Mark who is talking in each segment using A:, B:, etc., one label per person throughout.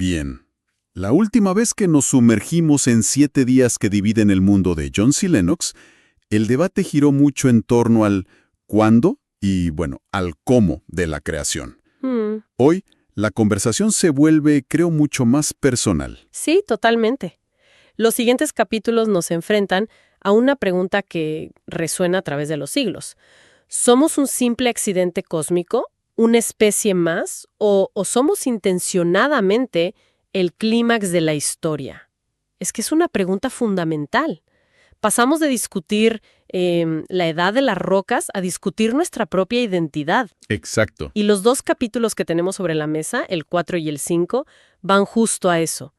A: Bien. La última vez que nos sumergimos en 7 días que dividen el mundo de John C. Lennox, el debate giró mucho en torno al cuándo y, bueno, al cómo de la creación. Hoy, la conversación se vuelve, creo, mucho más personal.
B: Sí, totalmente. Los siguientes capítulos nos enfrentan a una pregunta que resuena a través de los siglos. ¿Somos un simple accidente cósmico? ¿Una especie más? ¿O somos intencionadamente el clímax de la historia? Es que es una pregunta fundamental. Pasamos de discutir la edad de las rocas a discutir nuestra propia identidad.
A: Exacto.
B: Y los 2 capítulos que tenemos sobre la mesa, el 4 y el 5, van justo a eso.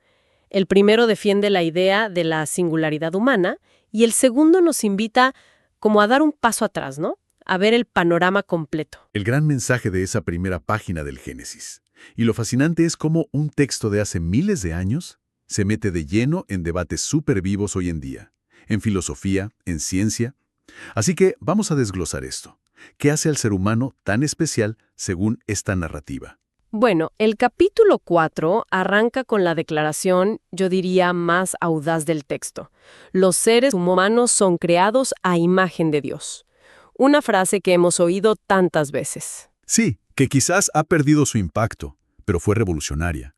B: El primero defiende la idea de la singularidad humana y el segundo nos invita como a dar un paso atrás, ¿no? A ver el panorama completo.
C: El gran mensaje de esa primera página del Génesis. Y lo fascinante es cómo un texto de hace miles de años se mete de lleno en debates súper vivos hoy en día, en filosofía, en ciencia. Así que vamos a desglosar esto. ¿Qué hace al ser humano tan especial según esta narrativa?
B: Bueno, el capítulo 4 arranca con la declaración, yo diría, más audaz del texto. Los seres humanos son creados a imagen de Dios. Una frase que hemos oído tantas veces.
C: Sí, que quizás ha perdido su impacto, pero fue revolucionaria.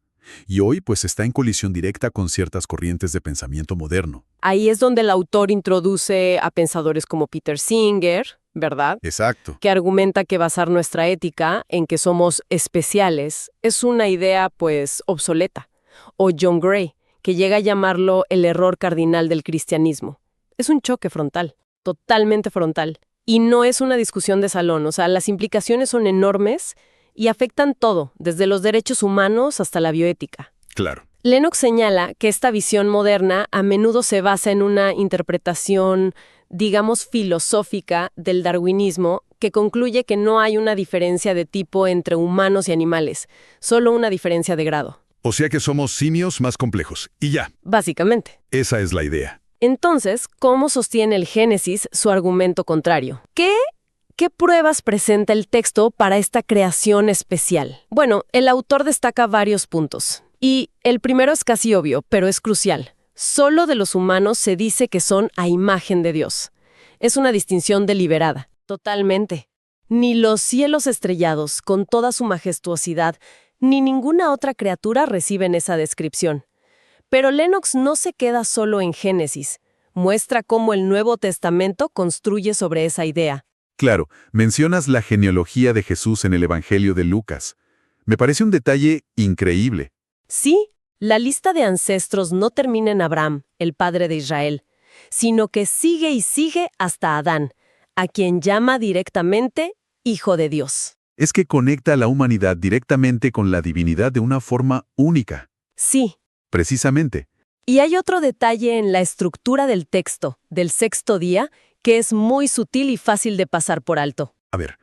C: Y hoy pues está en colisión directa con ciertas corrientes de pensamiento moderno.
B: Ahí es donde el autor introduce a pensadores como Peter Singer, ¿verdad?
C: Exacto.
B: Que argumenta que basar nuestra ética en que somos especiales es una idea, pues, obsoleta. O John Gray, que llega a llamarlo el error cardinal del cristianismo. Es un choque frontal, totalmente frontal. Y no es una discusión de salón, o sea, las implicaciones son enormes y afectan todo, desde los derechos humanos hasta la bioética.
C: Claro.
B: Lennox señala que esta visión moderna a menudo se basa en una interpretación, digamos, filosófica del darwinismo que concluye que no hay una diferencia de tipo entre humanos y animales, solo una diferencia de grado.
C: O sea que somos simios más complejos. Y ya.
B: Básicamente.
C: Esa es la idea.
B: Entonces, ¿cómo sostiene el Génesis su argumento contrario? ¿Qué pruebas presenta el texto para esta creación especial? Bueno, el autor destaca varios puntos. Y el primero es casi obvio, pero es crucial. Solo de los humanos se dice que son a imagen de Dios. Es una distinción deliberada. Totalmente. Ni los cielos estrellados, con toda su majestuosidad, ni ninguna otra criatura reciben esa descripción. Pero Lennox no se queda solo en Génesis. Muestra cómo el Nuevo Testamento construye sobre esa idea.
C: Claro, mencionas la genealogía de Jesús en el Evangelio de Lucas. Me parece un detalle increíble.
B: Sí, la lista de ancestros no termina en Abraham, el padre de Israel, sino que sigue y sigue hasta Adán, a quien llama directamente Hijo de Dios.
C: Es que conecta a la humanidad directamente con la divinidad de una forma única.
B: Sí.
C: Precisamente.
B: Y hay otro detalle en la estructura del texto, del sexto día, que es muy sutil y fácil de pasar por alto.
C: A ver,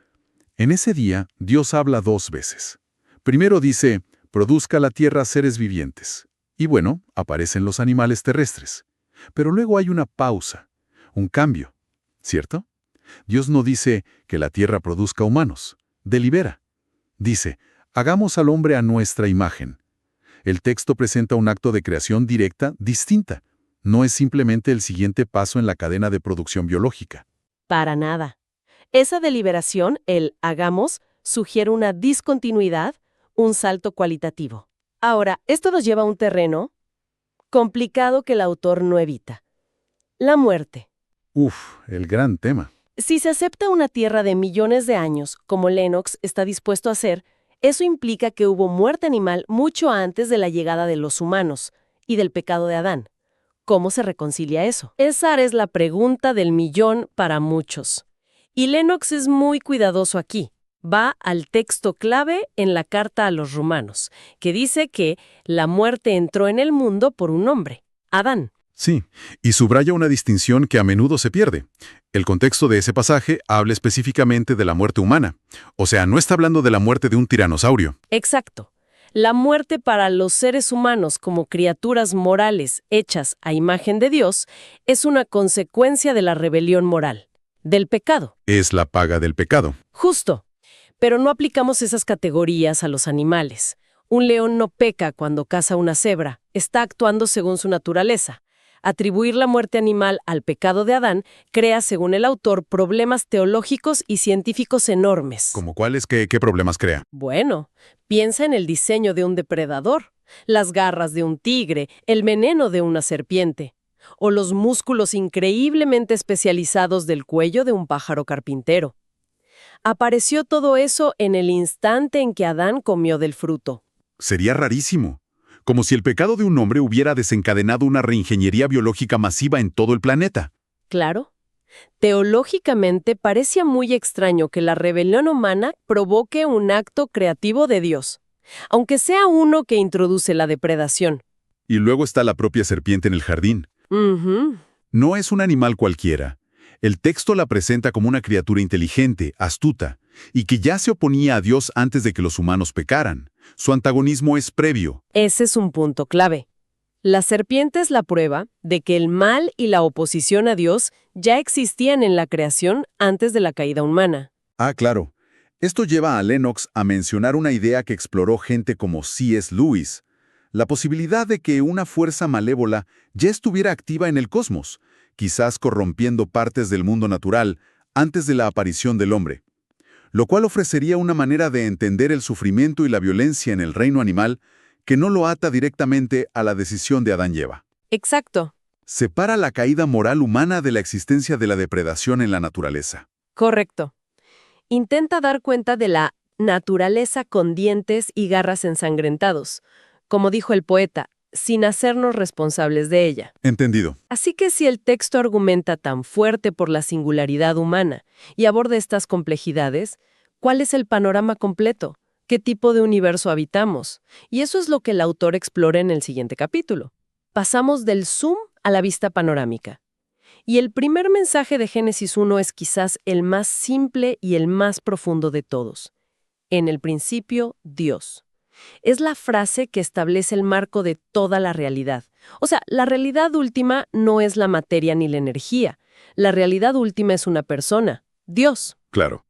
C: en ese día Dios habla 2 veces. Primero dice, produzca la tierra seres vivientes. Y bueno, aparecen los animales terrestres. Pero luego hay una pausa, un cambio, ¿cierto? Dios no dice que la tierra produzca humanos, delibera. Dice, hagamos al hombre a nuestra imagen. El texto presenta un acto de creación directa, distinta. No es simplemente el siguiente paso en la cadena de producción biológica.
B: Para nada. Esa deliberación, el hagamos, sugiere una discontinuidad, un salto cualitativo. Ahora, esto nos lleva a un terreno complicado que el autor no evita. La muerte.
C: El gran tema.
B: Si se acepta una tierra de millones de años, como Lennox está dispuesto a hacer, eso implica que hubo muerte animal mucho antes de la llegada de los humanos y del pecado de Adán. ¿Cómo se reconcilia eso? Esa es la pregunta del millón para muchos. Y Lennox es muy cuidadoso aquí. Va al texto clave en la carta a los romanos, que dice que la muerte entró en el mundo por un hombre, Adán.
C: Sí, y subraya una distinción que a menudo se pierde. El contexto de ese pasaje habla específicamente de la muerte humana. O sea, no está hablando de la muerte de un tiranosaurio.
B: Exacto. La muerte para los seres humanos como criaturas morales hechas a imagen de Dios es una consecuencia de la rebelión moral, del pecado.
C: Es la paga del pecado.
B: Justo. Pero no aplicamos esas categorías a los animales. Un león no peca cuando caza una cebra, está actuando según su naturaleza. Atribuir la muerte animal al pecado de Adán crea, según el autor, problemas teológicos y científicos enormes.
C: ¿Como cuáles? ¿Qué problemas crea?
B: Bueno, piensa en el diseño de un depredador, las garras de un tigre, el veneno de una serpiente, o los músculos increíblemente especializados del cuello de un pájaro carpintero. Apareció todo eso en el instante en que Adán comió del fruto.
C: Sería rarísimo. Como si el pecado de un hombre hubiera desencadenado una reingeniería biológica masiva en todo el planeta.
B: Claro. Teológicamente parecía muy extraño que la rebelión humana provoque un acto creativo de Dios, aunque sea uno que introduce la depredación.
C: Y luego está la propia serpiente en el jardín.
B: Ujú.
C: No es un animal cualquiera. El texto la presenta como una criatura inteligente, astuta, y que ya se oponía a Dios antes de que los humanos pecaran. Su antagonismo es previo.
B: Ese es un punto clave. La serpiente es la prueba de que el mal y la oposición a Dios ya existían en la creación antes de la caída humana.
C: Ah, claro. Esto lleva a Lennox a mencionar una idea que exploró gente como C.S. Lewis, la posibilidad de que una fuerza malévola ya estuviera activa en el cosmos, quizás corrompiendo partes del mundo natural antes de la aparición del hombre, lo cual ofrecería una manera de entender el sufrimiento y la violencia en el reino animal que no lo ata directamente a la decisión de Adán y Eva.
B: Exacto.
C: Separa la caída moral humana de la existencia de la depredación en la naturaleza.
B: Correcto. Intenta dar cuenta de la naturaleza con dientes y garras ensangrentados, como dijo el poeta, sin hacernos responsables de ella.
C: Entendido.
B: Así que si el texto argumenta tan fuerte por la singularidad humana y aborda estas complejidades, ¿cuál es el panorama completo? ¿Qué tipo de universo habitamos? Y eso es lo que el autor explora en el siguiente capítulo. Pasamos del zoom a la vista panorámica. Y el primer mensaje de Génesis 1 es quizás el más simple y el más profundo de todos. En el principio, Dios. Es la frase que establece el marco de toda la realidad. O sea, la realidad última no es la materia ni la energía. La realidad última es una persona, Dios.
C: Claro.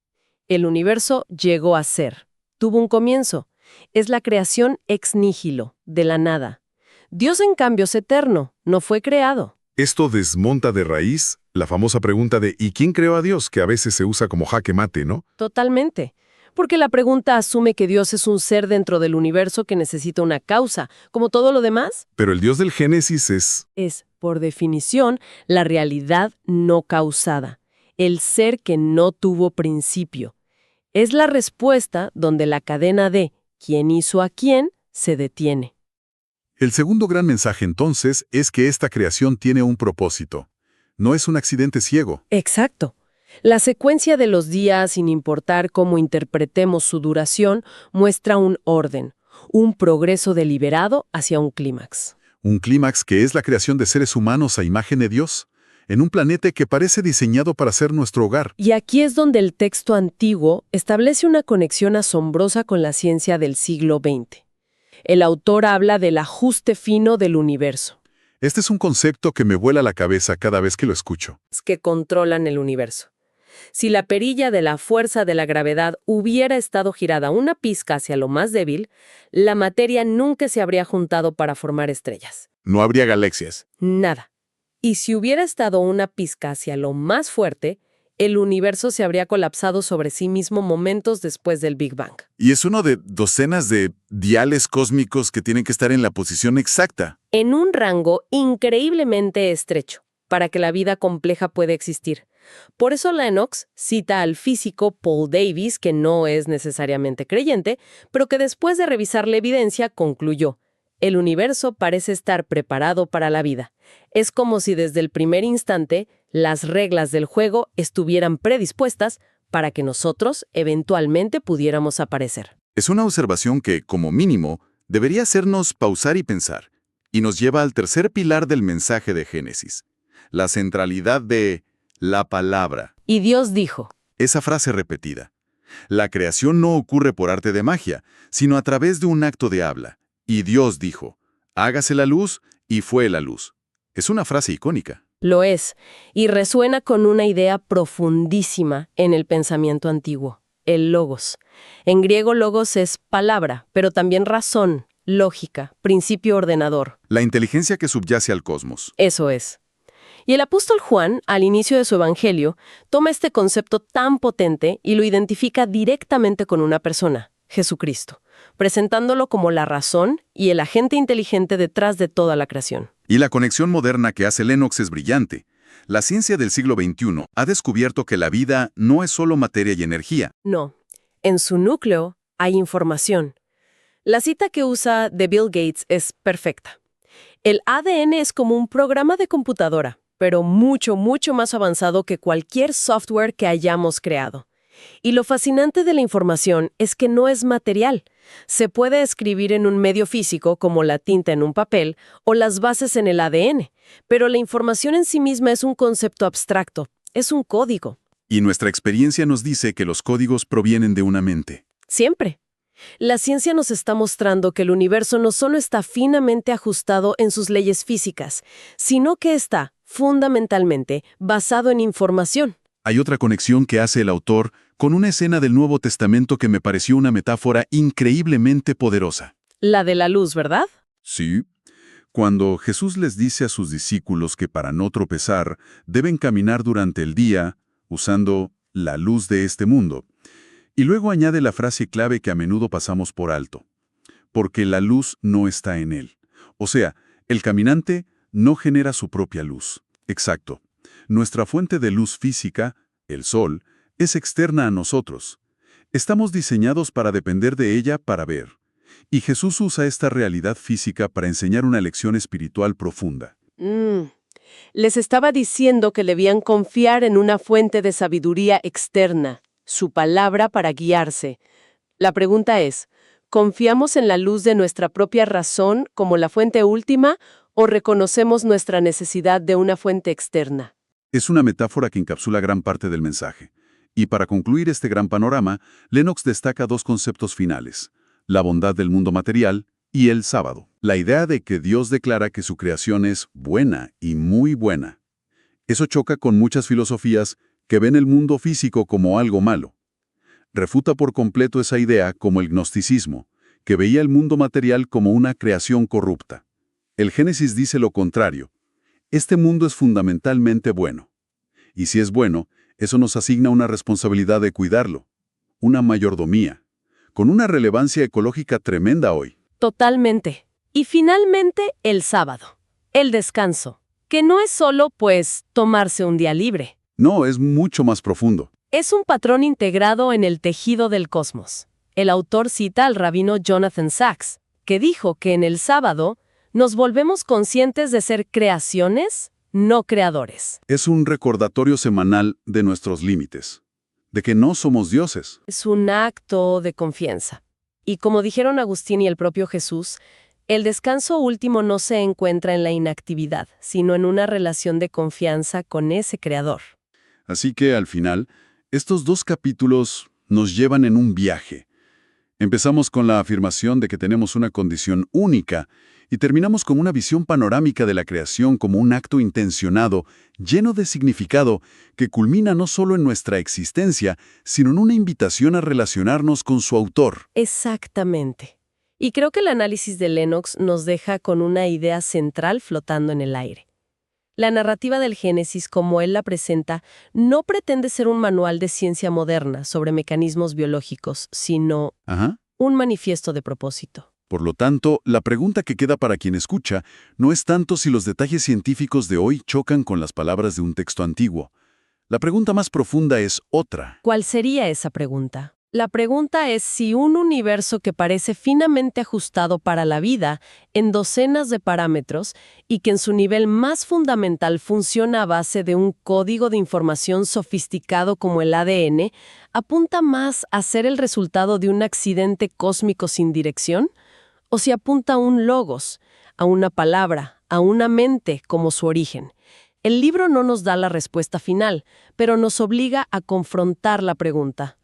B: El universo llegó a ser. Tuvo un comienzo. Es la creación ex nihilo, de la nada. Dios, en cambio, es eterno, no fue creado.
C: Esto desmonta de raíz la famosa pregunta de ¿y quién creó a Dios? Que a veces se usa como jaque mate, ¿no?
B: Totalmente. Porque la pregunta asume que Dios es un ser dentro del universo que necesita una causa, como todo lo demás.
C: Pero el Dios del Génesis
B: Es, por definición, la realidad no causada, el ser que no tuvo principio. Es la respuesta donde la cadena de ¿quién hizo a quién? Se detiene.
C: El segundo gran mensaje entonces es que esta creación tiene un propósito. No es un accidente ciego.
B: Exacto. La secuencia de los días, sin importar cómo interpretemos su duración, muestra un orden, un progreso deliberado hacia un clímax.
C: Un clímax que es la creación de seres humanos a imagen de Dios, en un planeta que parece diseñado para ser nuestro hogar.
B: Y aquí es donde el texto antiguo establece una conexión asombrosa con la ciencia del siglo XX. El autor habla del ajuste fino del universo.
C: Este es un concepto que me vuela la cabeza cada vez que lo escucho.
B: Que controlan el universo. Si la perilla de la fuerza de la gravedad hubiera estado girada una pizca hacia lo más débil, la materia nunca se habría juntado para formar estrellas.
C: No habría galaxias.
B: Nada. Y si hubiera estado una pizca hacia lo más fuerte, el universo se habría colapsado sobre sí mismo momentos después del Big Bang.
C: Y es uno de docenas de diales cósmicos que tienen que estar en la posición exacta.
B: En un rango increíblemente estrecho, para que la vida compleja pueda existir. Por eso Lennox cita al físico Paul Davies, que no es necesariamente creyente, pero que después de revisar la evidencia concluyó: el universo parece estar preparado para la vida. Es como si desde el primer instante las reglas del juego estuvieran predispuestas para que nosotros eventualmente pudiéramos aparecer.
C: Es una observación que, como mínimo, debería hacernos pausar y pensar, y nos lleva al tercer pilar del mensaje de Génesis, la centralidad de la palabra.
B: Y Dios dijo.
C: Esa frase repetida. La creación no ocurre por arte de magia, sino a través de un acto de habla. Y Dios dijo, hágase la luz, y fue la luz. Es una frase icónica.
B: Lo es, y resuena con una idea profundísima en el pensamiento antiguo. el logos. En griego logos es palabra, pero también razón, lógica, principio ordenador.
A: La inteligencia que subyace al cosmos.
B: Eso es. Y el apóstol Juan, al inicio de su evangelio, toma este concepto tan potente y lo identifica directamente con una persona, Jesucristo, presentándolo como la razón y el agente inteligente detrás de toda la creación.
A: Y la conexión moderna que hace Lennox es brillante. La ciencia del siglo XXI ha descubierto que la vida no es solo materia y energía.
B: No, en su núcleo hay información. La cita que usa de Bill Gates es perfecta. El ADN es como un programa de computadora, pero mucho, mucho más avanzado que cualquier software que hayamos creado. Y lo fascinante de la información es que no es material. Se puede escribir en un medio físico, como la tinta en un papel, o las bases en el ADN, pero la información en sí misma es un concepto abstracto, es un código.
A: Y nuestra experiencia nos dice que los códigos provienen de una mente.
B: Siempre. La ciencia nos está mostrando que el universo no solo está finamente ajustado en sus leyes físicas, sino que está, fundamentalmente, basado en información.
A: Hay otra conexión que hace el autor con una escena del Nuevo Testamento que me pareció una metáfora increíblemente poderosa.
B: La de la luz, ¿verdad?
A: Sí. Cuando Jesús les dice a sus discípulos que para no tropezar deben caminar durante el día usando la luz de este mundo. Y luego añade la frase clave que a menudo pasamos por alto. Porque la luz no está en él. O sea, el caminante no genera su propia luz. Exacto. Nuestra fuente de luz física, el sol, es externa a nosotros. Estamos diseñados para depender de ella para ver. Y Jesús usa esta realidad física para enseñar una lección espiritual profunda.
B: Les estaba diciendo que debían confiar en una fuente de sabiduría externa, su palabra para guiarse. La pregunta es, ¿confiamos en la luz de nuestra propia razón como la fuente última o reconocemos nuestra necesidad de una fuente externa?
A: Es una metáfora que encapsula gran parte del mensaje. Y para concluir este gran panorama, Lennox destaca dos conceptos finales: la bondad del mundo material y el sábado. La idea de que Dios declara que su creación es buena y muy buena. Eso choca con muchas filosofías que ven el mundo físico como algo malo. Refuta por completo esa idea como el gnosticismo, que veía el mundo material como una creación corrupta. El Génesis dice lo contrario. Este mundo es fundamentalmente bueno. Y si es bueno, eso nos asigna una responsabilidad de cuidarlo, una mayordomía, con una relevancia ecológica tremenda hoy.
B: Totalmente. Y finalmente, el sábado, el descanso, que no es solo, pues, tomarse un día libre.
A: No, es mucho más profundo.
B: Es un patrón integrado en el tejido del cosmos. El autor cita al rabino Jonathan Sacks, que dijo que en el sábado nos volvemos conscientes de ser creaciones, no creadores.
A: Es un recordatorio semanal de nuestros límites, de que no somos dioses.
B: Es un acto de confianza. Y como dijeron Agustín y el propio Jesús, el descanso último no se encuentra en la inactividad, sino en una relación de confianza con ese creador.
A: Así que, al final, estos dos capítulos nos llevan en un viaje. Empezamos con la afirmación de que tenemos una condición única y terminamos con una visión panorámica de la creación como un acto intencionado, lleno de significado, que culmina no solo en nuestra existencia, sino en una invitación a relacionarnos con su autor.
B: Exactamente. Y creo que el análisis de Lennox nos deja con una idea central flotando en el aire. La narrativa del Génesis, como él la presenta, no pretende ser un manual de ciencia moderna sobre mecanismos biológicos, sino un manifiesto de propósito.
A: Por lo tanto, la pregunta que queda para quien escucha no es tanto si los detalles científicos de hoy chocan con las palabras de un texto antiguo. La pregunta más profunda es otra.
B: ¿Cuál sería esa pregunta? La pregunta es si un universo que parece finamente ajustado para la vida en docenas de parámetros y que en su nivel más fundamental funciona a base de un código de información sofisticado como el ADN, apunta más a ser el resultado de un accidente cósmico sin dirección, o si apunta a un logos, a una palabra, a una mente como su origen. El libro no nos da la respuesta final, pero nos obliga a confrontar la pregunta.